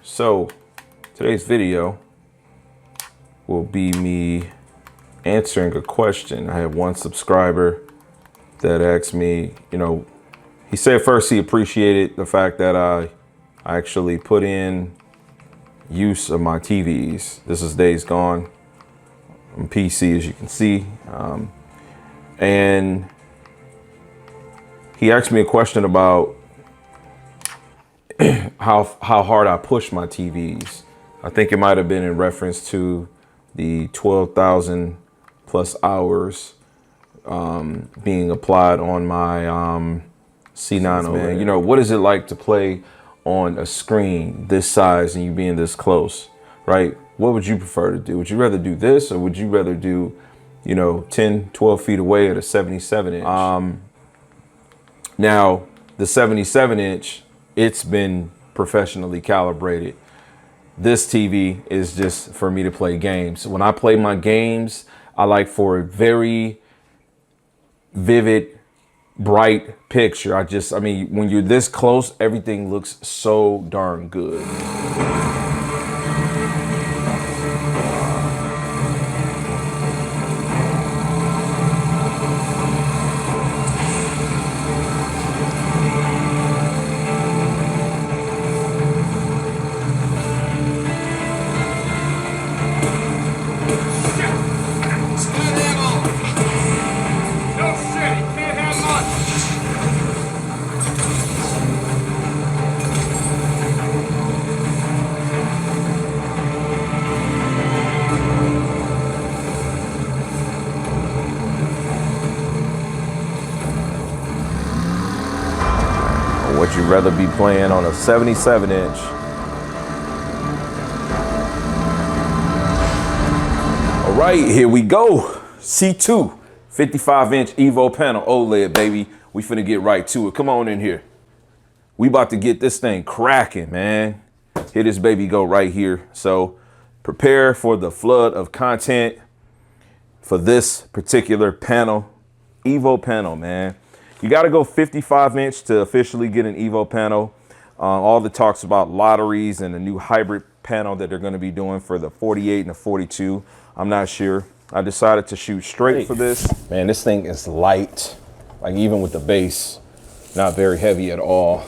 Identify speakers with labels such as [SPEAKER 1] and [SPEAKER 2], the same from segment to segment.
[SPEAKER 1] So today's video will be me answering a question. I had one subscriber that asked me, he said first he appreciated the fact that I actually put in use of my TVs. This is days gone on PC, as you can see. And he asked me a question about how hard I push my TVs. I think it might have been in reference to the 12,000 plus hours being applied on my C9 OLED. What is it like to play on a screen this size and you being this close, right? What would you prefer to do? Would you rather do this, or would you rather do, 10, 12 feet away at a 77 inch? Now, the 77 inch, it's been professionally calibrated. This TV is just for me to play games. When I play my games, I like for a very vivid, bright picture. When you're this close, everything looks so darn good. Would you rather be playing on a 77 inch All right, here we go. C2 55 inch Evo panel OLED, baby. We finna get right to it. Come on in here. We about to get this thing cracking, man. Here this baby go right here. So prepare for the flood of content for this particular panel, Evo panel, man. You got to go 55 inch to officially get an Evo panel. All the talks about lotteries and a new hybrid panel that they're going to be doing for the 48 and the 42. I'm not sure. I decided to shoot straight for this. Man, this thing is light. Like, even with the base, not very heavy at all.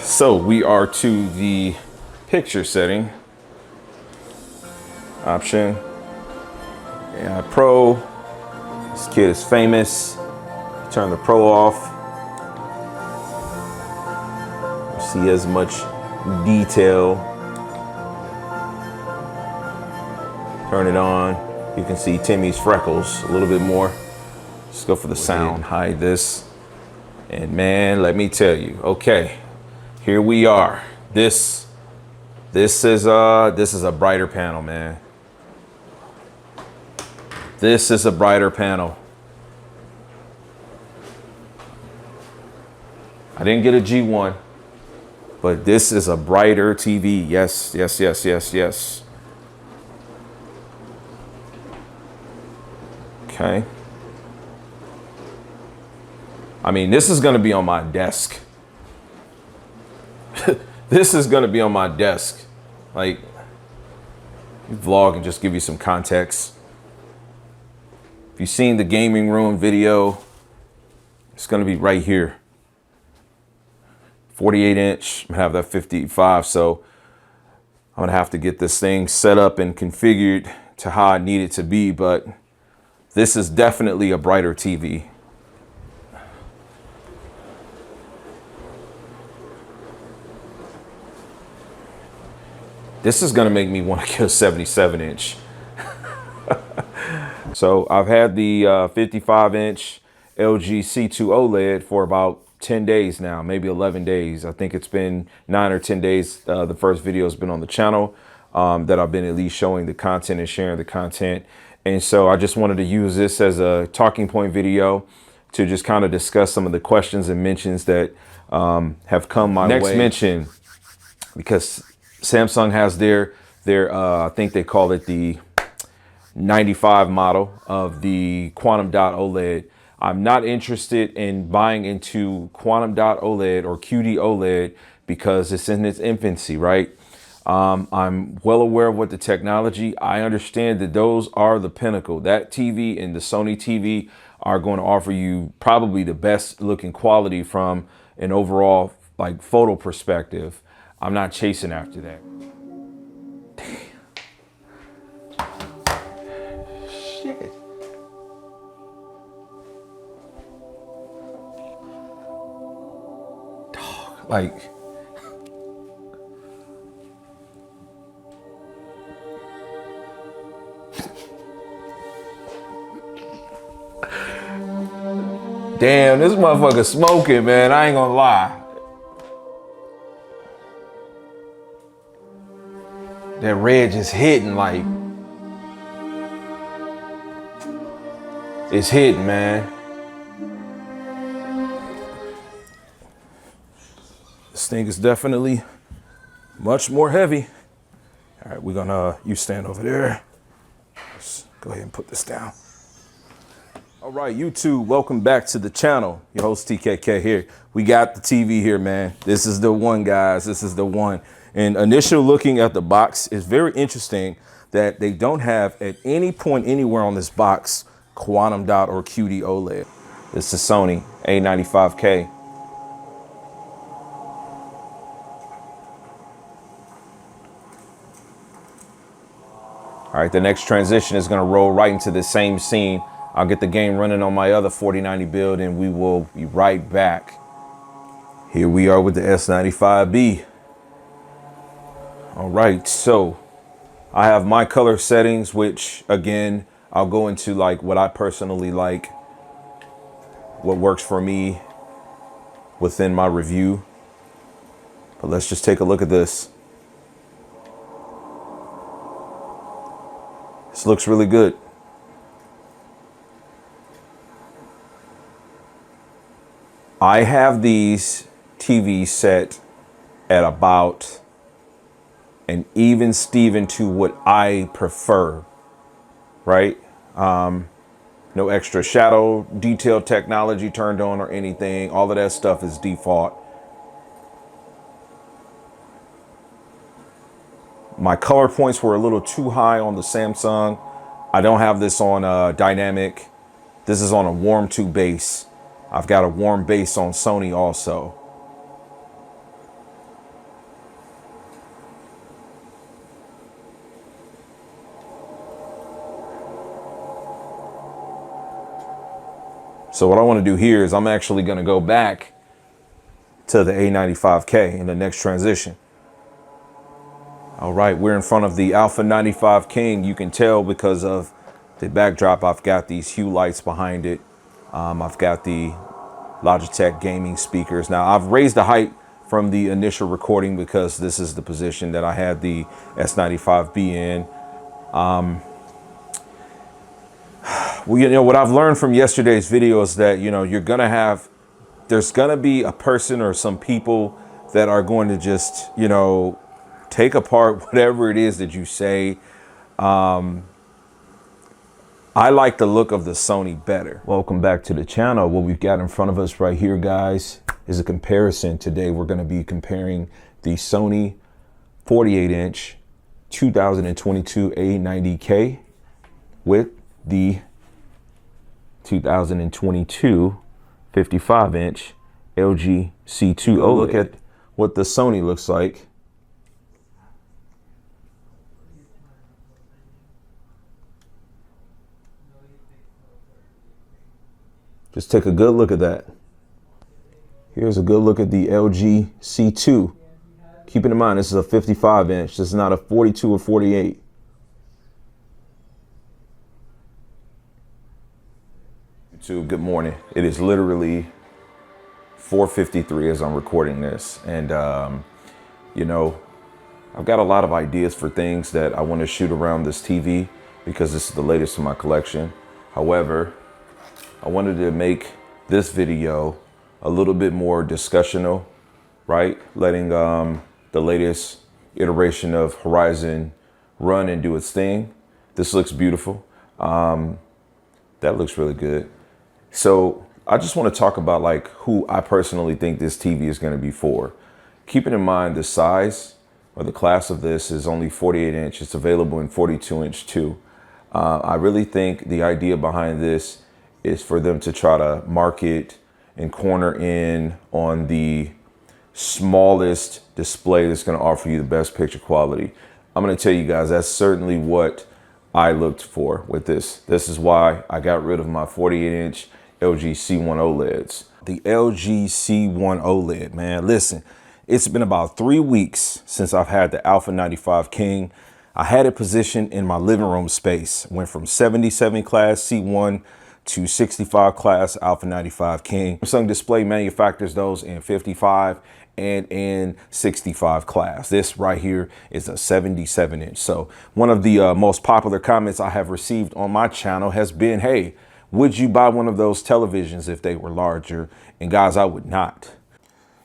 [SPEAKER 1] So we are to the picture setting option. AI Pro. This kid is famous. Turn the Pro off. You see as much detail. Turn it on. You can see Timmy's freckles a little bit more. Let's go for the sound. Hide this. And man, let me tell you, okay, here we are. This is a brighter panel, man. This is a brighter panel. I didn't get a G1, but this is a brighter TV. Yes, yes, yes, yes, yes. Okay. I mean, this is going to be on my desk. This is going to be on my desk. Like, vlog and just give you some context. If you've seen the gaming room video, it's going to be right here. 48 inch, I'm going to have that 55. So I'm going to have to get this thing set up and configured to how I need it to be. But this is definitely a brighter TV. This is gonna make me want to get a 77 inch. So I've had the 55 inch LG C2 OLED for about 10 days now, maybe 11 days. I think it's been 9 or 10 days. The first video has been on the channel that I've been at least showing the content and sharing the content. And so I just wanted to use this as a talking point video to just kind of discuss some of the questions and mentions that have come my way. Next mention, because Samsung has their I think they call it the 95 model of the quantum dot OLED. I'm not interested in buying into quantum dot OLED or QD-OLED because it's in its infancy, right? I'm well aware of what the technology. I understand that those are the pinnacle. That TV and the Sony TV are going to offer you probably the best looking quality from an overall like photo perspective. I'm not chasing after that. Shit. Dog, like, damn, this motherfucker smoking, man. I ain't gonna lie. That red just hitting, like, it's hitting, man. This thing is definitely much more heavy. All right, we're gonna, you stand over there. Let's go ahead and put this down. All right, YouTube, welcome back to the channel. Your host TKK here. We got the TV here, man. This is the one, guys. This is the one. And initial looking at the box is very interesting that they don't have at any point anywhere on this box quantum dot or QD-OLED. It's the Sony A95K. All right, the next transition is gonna roll right into the same scene. I'll get the game running on my other 4090 build and we will be right back. Here we are with the S95B. All right, so I have my color settings, which again, I'll go into like what I personally like, what works for me within my review. But let's just take a look at this. This looks really good. I have these TVs set at about an even Steven to what I prefer, right? No extra shadow detail technology turned on or anything. All of that stuff is default. My color points were a little too high on the Samsung. I don't have this on dynamic. This is on a warm to base. I've got a warm base on Sony also. So what I want to do here is I'm actually going to go back to the A95K in the next transition. All right, we're in front of the Alpha 95 King. You can tell because of the backdrop, I've got these hue lights behind it. I've got the Logitech gaming speakers. Now I've raised the height from the initial recording because this is the position that I had the S95B in. Well, you know, what I've learned from yesterday's video is that, you know, there's gonna be a person or some people that are going to just, you know, take apart whatever it is that you say. I like the look of the Sony better. Welcome back to the channel. What we've got in front of us right here, guys, is a comparison. Today, we're gonna be comparing the Sony 48-inch 2022 A90K with the 2022 55-inch LG C2 OLED. Look at what the Sony looks like. Just take a good look at that. Here's a good look at the LG C2. Keeping in mind, this is a 55-inch. This is not a 42 or 48. Good morning. It is literally 4:53 as I'm recording this. And, you know, I've got a lot of ideas for things that I want to shoot around this TV because this is the latest in my collection. However, I wanted to make this video a little bit more discussional, right? Letting the latest iteration of Horizon run and do its thing. This looks beautiful. That looks really good. So I just want to talk about like who I personally think this TV is going to be for. Keeping in mind the size or the class of this is only 48 inch. It's available in 42 inch too. I really think the idea behind this is for them to try to market and corner in on the smallest display that's going to offer you the best picture quality. I'm going to tell you guys, that's certainly what I looked for with this. This is why I got rid of my 48 inch LG C1 OLEDs. The LG C1 OLED, man, listen, it's been about 3 weeks since I've had the Alpha 95 King. I had it positioned in my living room space. Went from 77 class C1 to 65 class Alpha 95 King. Samsung Display manufactures those in 55 and in 65 class. This right here is a 77 inch. So one of the most popular comments I have received on my channel has been, hey, would you buy one of those televisions if they were larger? And guys, I would not.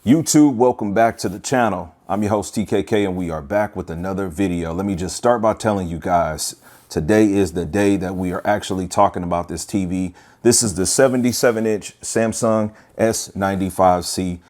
[SPEAKER 1] YouTube, welcome back to the channel. I'm your host TKK and we are back with another video. Let me just start by telling you guys, today is the day that we are actually talking about this TV. This is the 77 inch Samsung S95C